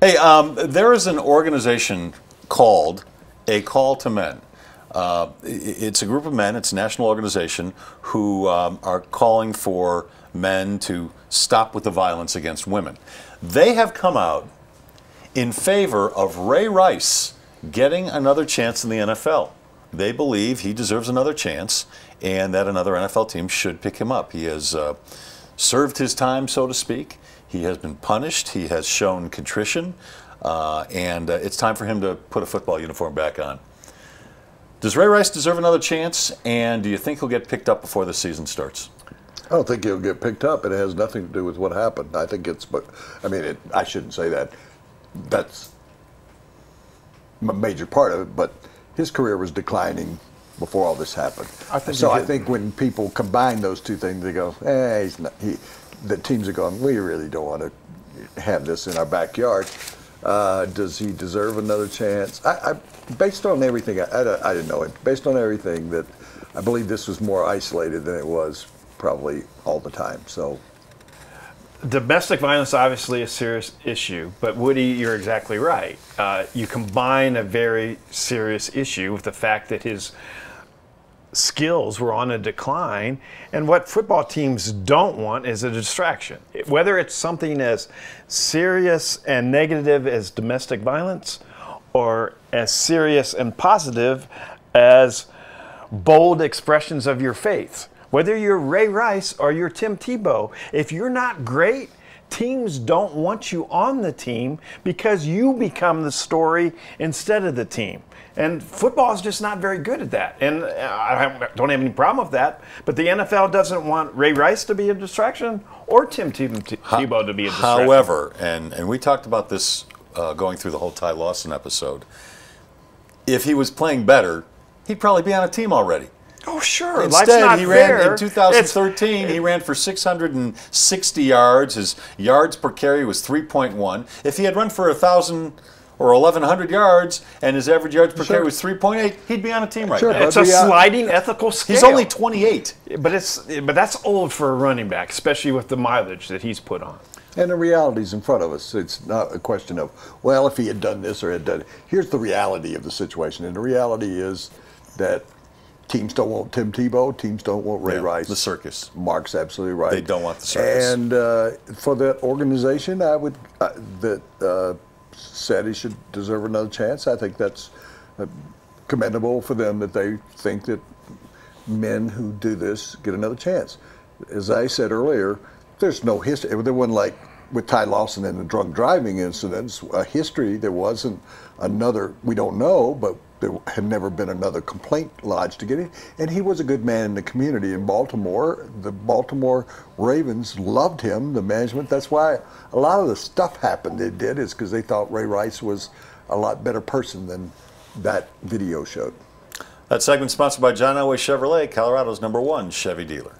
Hey, there is an organization called A Call to Men. It's a group of men, it's a national organization, who are calling for men to stop with the violence against women. They have come out in favor of Ray Rice getting another chance in the NFL. They believe he deserves another chance and that another NFL team should pick him up. He has served his time, so to speak. He has been punished. He has shown contrition. And it's time for him to put a football uniform back on. Does Ray Rice deserve another chance? And do you think he'll get picked up before the season starts? I don't think he'll get picked up. It has nothing to do with what happened. I think it's, but I mean, I shouldn't say that. That's a major part of it. But his career was declining before all this happened. I think when people combine those two things, they go, he's not. The teams are going, we really don't want to have this in our backyard. Does he deserve another chance? Based on everything, I didn't know it. Based on everything, that I believe this was more isolated than it was probably all the time. So, domestic violence obviously a serious issue, but Woody, you're exactly right. You combine a very serious issue with the fact that his skills were on a decline, and what football teams don't want is a distraction. Whether it's something as serious and negative as domestic violence, or as serious and positive as bold expressions of your faith. Whether you're Ray Rice or you're Tim Tebow, if you're not great, teams don't want you on the team because you become the story instead of the team. And football is just not very good at that. And I don't have any problem with that. But the NFL doesn't want Ray Rice to be a distraction or Tim Tebow to be a distraction. However, and we talked about this going through the whole Ty Lawson episode, if he was playing better, he'd probably be on a team already. Oh, sure. Instead, he ran in 2013. He ran for 660 yards. His yards per carry was 3.1. If he had run for 1,000 or 1,100 yards and his average yards per carry was 3.8, he'd be on a team right now. It's a sliding ethical scale. He's only 28. But that's old for a running back, especially with the mileage that he's put on. And the reality's in front of us. It's not a question of, well, if he had done this or had done it. Here's the reality of the situation. And the reality is that teams don't want Tim Tebow. Teams don't want Ray Rice. The circus. Mark's absolutely right. They don't want the circus. And for that organization, that said he should deserve another chance, I think that's commendable for them that they think that men who do this get another chance. As I said earlier, there's no history. There wasn't like with Ty Lawson and the drunk driving incidents, a history. There wasn't another, we don't know, but there had never been another complaint lodged to get it. And he was a good man in the community in Baltimore. The Baltimore Ravens loved him, the management. That's why a lot of the stuff happened they did is because they thought Ray Rice was a lot better person than that video showed. That segment sponsored by John Elway Chevrolet, Colorado's #1 Chevy dealer.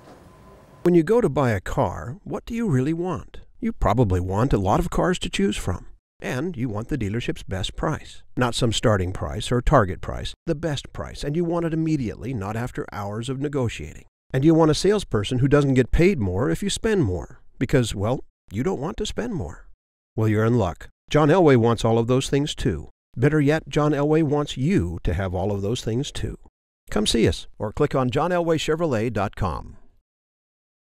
When you go to buy a car, what do you really want? You probably want a lot of cars to choose from. And you want the dealership's best price. Not some starting price or target price, the best price. And you want it immediately, not after hours of negotiating. And you want a salesperson who doesn't get paid more if you spend more. Because, well, you don't want to spend more. Well, you're in luck. John Elway wants all of those things too. Better yet, John Elway wants you to have all of those things too. Come see us or click on johnelwaychevrolet.com.